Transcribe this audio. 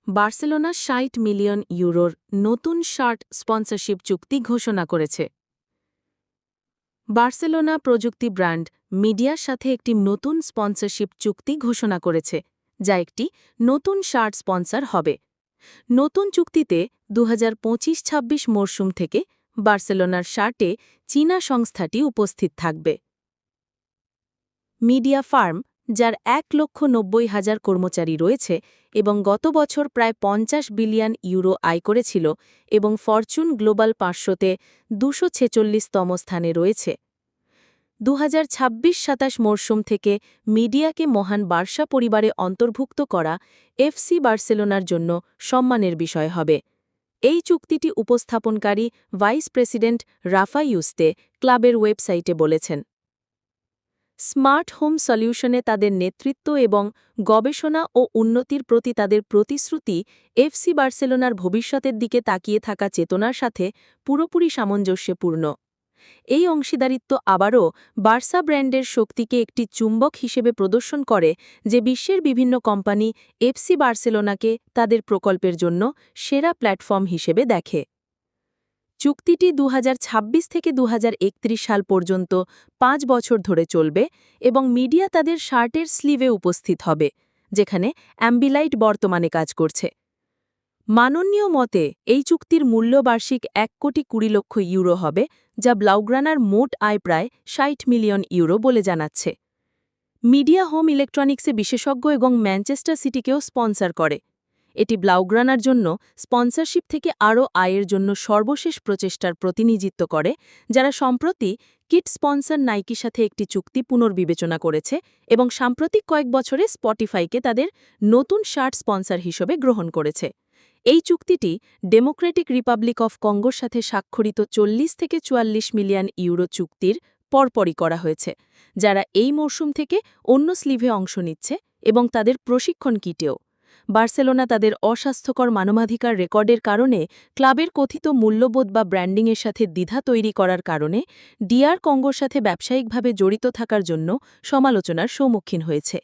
Barcelona ৬০ million ইউরোর নতুন shirt sponsorship চুক্তি ঘোষণা করেছে। বার্সেলোনা প্রযুক্তি ব্র্যান্ড মিডিয়ার সাথে একটি নতুন স্পন্সরশিপ চুক্তি ঘোষণা করেছে, যা একটি নতুন শার্ট স্পন্সর হবে। নতুন চুক্তিতে ২০২৫-২৬ মরশুম থেকে বার্সেলোনার শার্টে চীনা সংস্থাটি উপস্থিত থাকবে। মিডিয়া ফার্ম, যার ১,৯০,০০০ কর্মচারী রয়েছে এবং গত বছর প্রায় ৫০ বিলিয়ন ইউরো আয় করেছিল এবং ফরচুন গ্লোবাল ৫০০-তে ২৪৬তম স্থানে রয়েছে, ২০২৬-২৭ মরশুম থেকে মিডিয়াকে মহান বার্সা পরিবারে অন্তর্ভুক্ত করা এফসি বার্সেলোনার জন্য সম্মানের বিষয় হবে। এই চুক্তিটি উপস্থাপনকারী ভাইস প্রেসিডেন্ট রাফা ইউস্তে ক্লাবের ওয়েবসাইটে বলেছেন। স্মার্ট হোম সলিউশনে তাদের নেতৃত্ব এবং গবেষণা ও উন্নতির প্রতি তাদের প্রতিশ্রুতি এফসি বার্সেলোনার ভবিষ্যতের দিকে তাকিয়ে থাকা চেতনার সাথে পুরোপুরি সামঞ্জস্যপূর্ণ। এই অংশীদারিত্ব আবারও বার্সা ব্র্যান্ডের শক্তিকে একটি চুম্বক হিসেবে প্রদর্শন করে, যে বিশ্বের বিভিন্ন কোম্পানি এফসি বার্সেলোনাকে তাদের প্রকল্পের জন্য সেরা প্ল্যাটফর্ম হিসেবে দেখে। চুক্তিটি ২০২৬ থেকে ২০৩১ সাল পর্যন্ত ৫ বছর ধরে চলবে এবং মিডিয়া তাদের শার্টের স্লিভে উপস্থিত হবে, যেখানে অ্যাম্বিলাইট বর্তমানে কাজ করছে। মাননীয় মতে এই চুক্তির মূল্য বার্ষিক ১,২০,০০,০০০ ইউরো হবে, যা ব্লাউগ্রানার মোট আয় প্রায় ৬০ মিলিয়ন ইউরো বলে জানাচ্ছে। মিডিয়া হোম ইলেকট্রনিক্সে বিশেষজ্ঞ এবং ম্যানচেস্টার সিটিকেও স্পন্সর করে। এটি ব্লাউগ্রানার জন্য স্পন্সরশিপ থেকে আরও আয়ের জন্য সর্বশেষ প্রচেষ্টার প্রতিনিধিত্ব করে, যারা সম্প্রতি কিট স্পন্সর নাইকির সাথে একটি চুক্তি পুনর্বিবেচনা করেছে এবং সাম্প্রতিক কয়েক বছরে স্পটিফাইকে তাদের নতুন শার্ট স্পন্সর হিসেবে গ্রহণ করেছে। এই চুক্তিটি ডেমোক্রেটিক রিপাবলিক অফ কঙ্গোর সাথে স্বাক্ষরিত ৪০ থেকে ৪৪ মিলিয়ন ইউরো চুক্তির পরপরই করা হয়েছে, যারা এই মরশুম থেকে অন্য স্লিভে অংশ নিচ্ছে এবং তাদের প্রশিক্ষণ কিটেও। বার্সেলোনা তাদের অস্বাস্থ্যকর মানবাধিকার রেকর্ডের কারণে ক্লাবের কথিত মূল্যবোধ বা ব্র্যান্ডিংয়ের সাথে দ্বিধা তৈরি করার কারণে ডিআর কঙ্গোর সাথে ব্যবসায়িকভাবে জড়িত থাকার জন্য সমালোচনার সম্মুখীন হয়েছে।